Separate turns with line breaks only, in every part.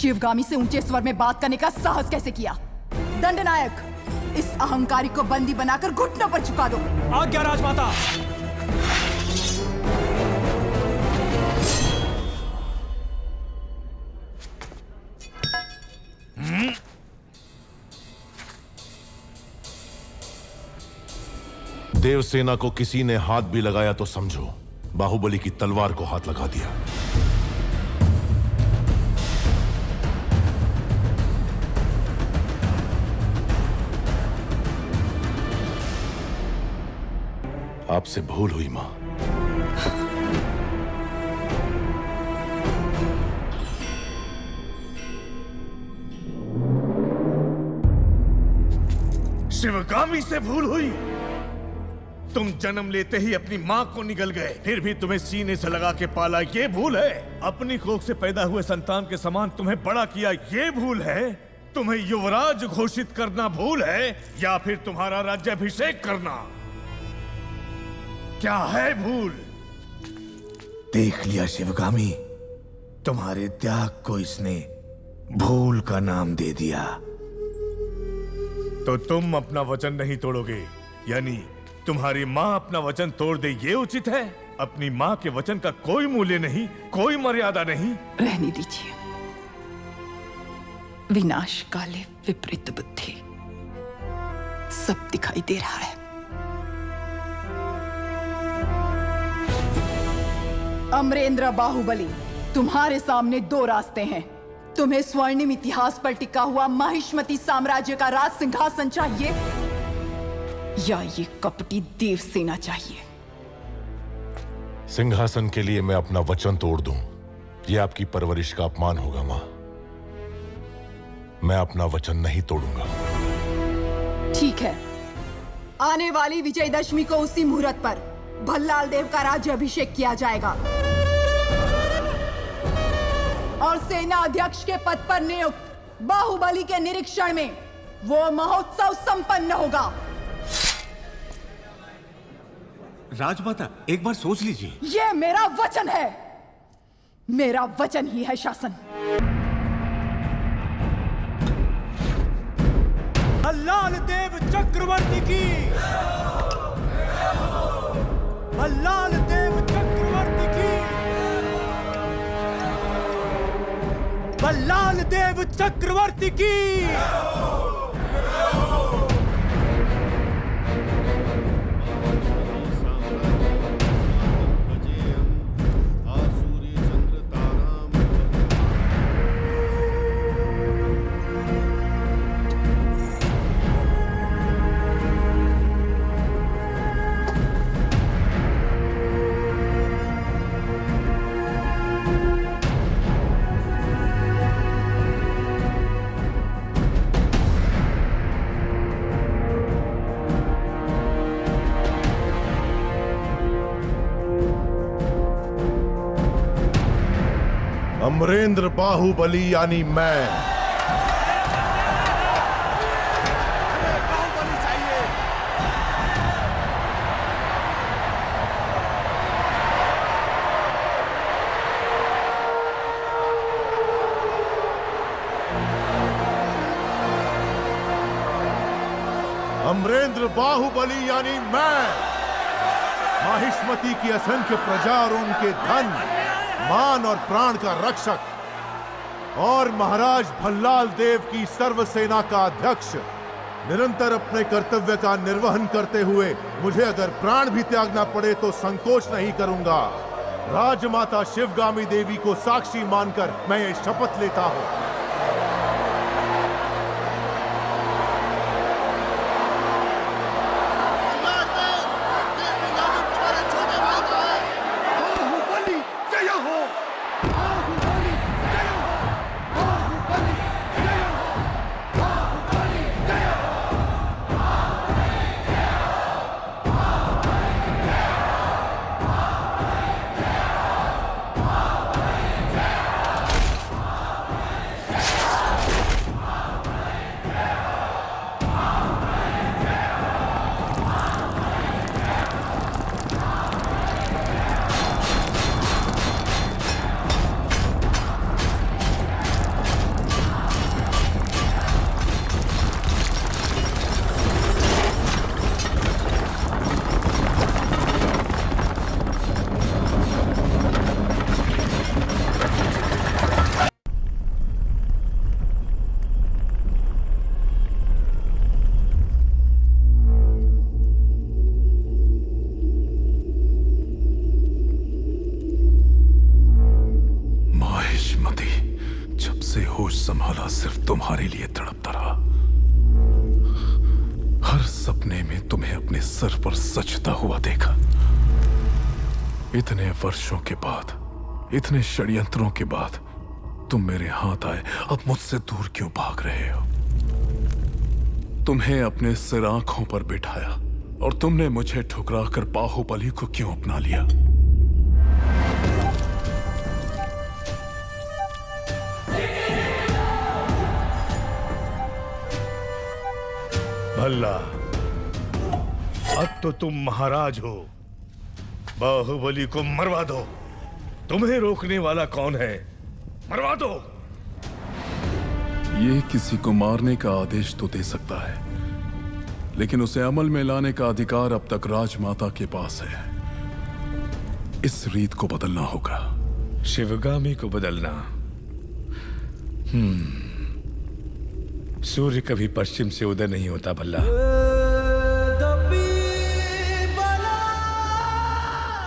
शिवगामी से ऊंचे स्वर में बात करने का साहस कैसे किया? दंडनायक, इस अहंकारी को बंदी बनाकर घुटनों पर झुका दो।
आज्ञा राजमाता।
देवसेना को किसी ने हाथ भी लगाया तो समझो बाहुबली की तलवार को हाथ लगा दिया। आपसे भूल हुई मां।
शिवगामी से भूल हुई? तुम जन्म लेते ही अपनी माँ को निगल गए, फिर भी तुम्हें सीने से लगा के पाला, ये भूल है? अपनी कोख से पैदा हुए संतान के समान तुम्हें बड़ा किया, ये भूल है? तुम्हें युवराज घोषित करना भूल है, या फिर तुम्हारा राज्याभिषेक करना? क्या है भूल? देख लिया शिवगामी, तुम्हारे त्याग को इसने भूल का नाम दे दिया। तो तुम अपना वचन नहीं तोड़ोगे, यानी तुम्हारी माँ अपना वचन तोड़ दे, ये उचित है? अपनी माँ के वचन का कोई मूल्य नहीं, कोई मर्यादा नहीं।
रहने दीजिए। विनाश काले विपरीत बुद्धि, सब दिखाई दे रहा है। अमरेंद्र बाहुबली, तुम्हारे सामने दो रास्ते हैं। तुम्हें स्वर्णिम इतिहास पर टिका हुआ माहिष्मती साम्राज्य का राज सिंहासन चाहिए, या ये कपटी देवसेना चाहिए?
सिंहासन के लिए मैं अपना वचन तोड़ दूं, यह आपकी परवरिश का अपमान होगा मां। मैं अपना वचन नहीं तोड़ूंगा।
ठीक है, आने वाली विजयदशमी को उसी मुहूर्त पर भल्लाल देव का राज्याभिषेक किया जाएगा और सेना अध्यक्ष के पद पर नियुक्त बाहुबली के निरीक्षण में वो महोत्सव संपन्न होगा।
राजमाता, एक बार सोच लीजिए।
ये मेरा वचन है, मेरा वचन ही है शासन।
भल्लाल देव चक्रवर्ती की, भल्लाल देव चक्रवर्ती की, भल्लाल देव चक्रवर्ती की।
अमरेंद्र बाहुबली यानी मैं
बाहुबली चाहिए।
अमरेंद्र बाहुबली यानी मैं माहिष्मती की असंख्य प्रजा और उनके धन, मान और प्राण का रक्षक और महाराज भल्लाल देव की सर्व सेना का अध्यक्ष, निरंतर अपने कर्तव्य का निर्वहन करते हुए मुझे अगर प्राण भी त्यागना पड़े तो संकोच नहीं करूंगा। राजमाता शिवगामी देवी को साक्षी मानकर मैं ये शपथ लेता हूं।
से होश संभाला सिर्फ तुम्हारे लिए तड़पता रहा। हर सपने में तुम्हें अपने सर पर सजता हुआ देखा। इतने वर्षों के बाद, इतने षड्यंत्रों के बाद तुम मेरे हाथ आए, अब मुझसे दूर क्यों भाग रहे हो? तुम्हें अपने सिर आंखों पर बिठाया और तुमने मुझे ठुकराकर बाहुबली को क्यों अपना लिया?
भल्ला, अब तो तुम महाराज हो। बाहुबली को मरवा दो। तुम्हें रोकने वाला कौन है? मरवा दो।
ये किसी को मारने का आदेश तो दे सकता है, लेकिन उसे अमल में लाने का अधिकार अब तक राजमाता के पास है। इस रीत को बदलना होगा।
शिवगामी को बदलना? सूर्य कभी पश्चिम से उदय नहीं होता भल्ला।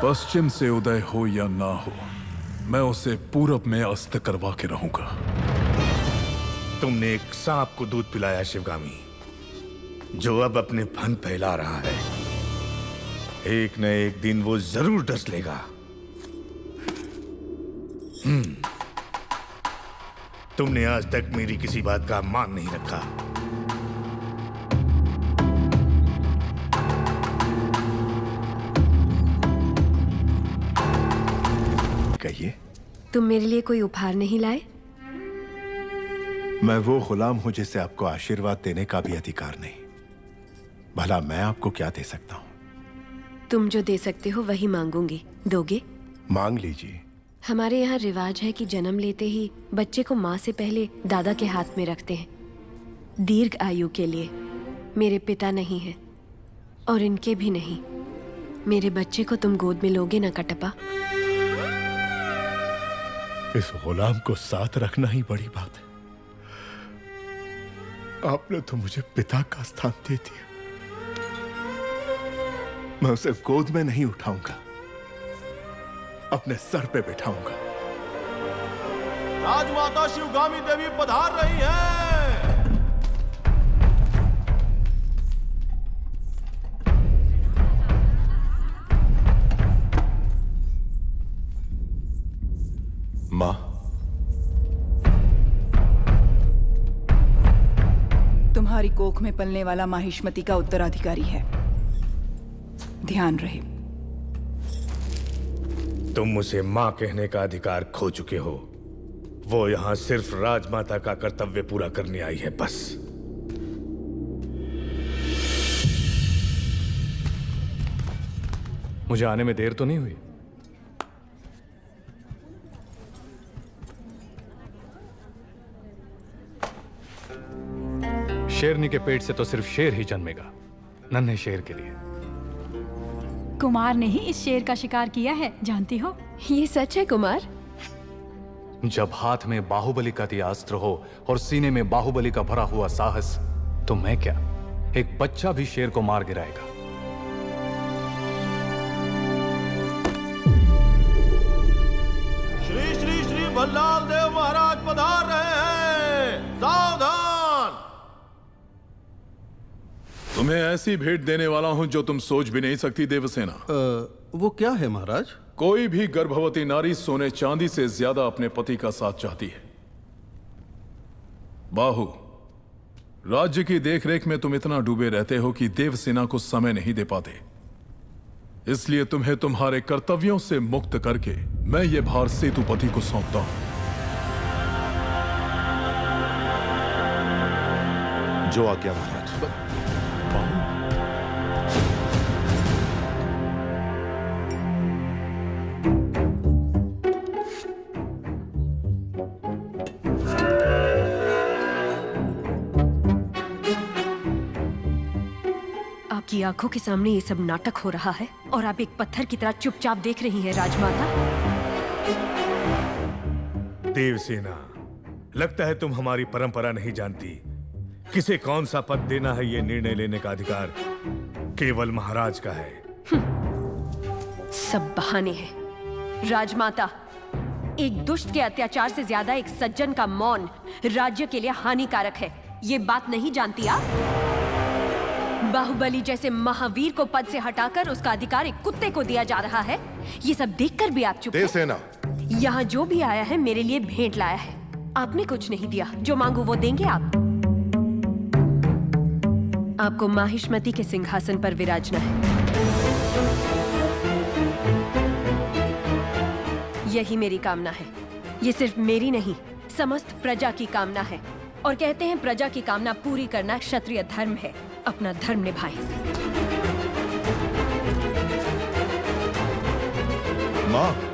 पश्चिम से उदय हो या ना हो, मैं उसे पूरब में अस्त करवा के रहूंगा।
तुमने एक सांप को दूध पिलाया शिवगामी, जो अब अपने फन फैला रहा है। एक न एक दिन वो जरूर डस लेगा। तुमने आज तक मेरी किसी बात का मान नहीं रखा।
कहिए।
तुम मेरे लिए कोई उपहार नहीं लाए?
मैं वो गुलाम हूं जिसे आपको आशीर्वाद देने का भी अधिकार नहीं। भला मैं आपको क्या दे सकता हूं?
तुम जो दे सकते हो वही मांगूंगी। दोगे?
मांग लीजिए।
हमारे यहाँ रिवाज है कि जन्म लेते ही बच्चे को माँ से पहले दादा के हाथ में रखते हैं, दीर्घ आयु के लिए। मेरे पिता नहीं है और इनके भी नहीं। मेरे बच्चे को तुम गोद में लोगे ना कटप्पा?
इस गुलाम को साथ रखना ही बड़ी बात है। आपने तो मुझे पिता का स्थान दे दिया। मैं उसे गोद में नहीं उठाऊंगा, अपने सर पे बिठाऊंगा।
राजमाता शिवगामी देवी पधार रही है।
मां,
तुम्हारी कोख में पलने वाला माहिष्मति का उत्तराधिकारी है। ध्यान रहे।
तुम उसे मां कहने का अधिकार खो चुके हो। वो यहां सिर्फ राजमाता का कर्तव्य पूरा करने आई है, बस।
मुझे आने में देर तो नहीं हुई? शेरनी के पेट से तो सिर्फ शेर ही जन्मेगा, नन्हे शेर के लिए।
कुमार ने ही इस शेर का शिकार किया है, जानती हो?
ये सच है कुमार?
जब हाथ में बाहुबली का दिया अस्त्र हो और सीने में बाहुबली का भरा हुआ साहस, तो मैं क्या, एक बच्चा भी शेर को मार गिराएगा।
श्री श्री श्री भल्लाल देव महाराज पधार रहे हैं। सावधान!
तुम्हें ऐसी भेंट देने वाला हूं जो तुम सोच भी नहीं सकती देवसेना।
वो क्या है महाराज?
कोई भी गर्भवती नारी सोने चांदी से ज्यादा अपने पति का साथ चाहती है। बाहु, राज्य की देखरेख में तुम इतना डूबे रहते हो कि देवसेना को समय नहीं दे पाते। इसलिए तुम्हें तुम्हारे कर्तव्यों से मुक्त करके मैं ये भार सेतुपति को सौंपता हूं।
जो आज्ञा महाराज।
आपकी आंखों के सामने ये सब नाटक हो रहा है और आप एक पत्थर की तरह चुपचाप देख रही हैं राजमाता।
देवसेना, लगता है तुम हमारी परंपरा नहीं जानती। किसे कौन सा पद देना है, ये निर्णय लेने का अधिकार केवल महाराज का है।
सब बहाने हैं। राजमाता, एक दुष्ट के अत्याचार से ज्यादा एक सज्जन का मौन राज्य के लिए हानिकारक है। ये बात नहीं जानती आप? बाहुबली जैसे महावीर को पद से हटाकर उसका अधिकार एक कुत्ते को दिया जा रहा है। ये सब देखकर भी आप चुप हैं।
देवसेना,
यहाँ जो भी आया है मेरे लिए भेंट लाया है। आपने कुछ नहीं दिया, जो मांगू वो देंगे आप? आपको माहिष्मति के सिंहासन पर विराजना है। यही मेरी कामना है। ये सिर्फ मेरी नहीं, समस्त प्रजा की कामना है। और कहते हैं प्रजा की कामना पूरी करना क्षत्रिय धर्म है। अपना धर्म निभाएं।
माँ,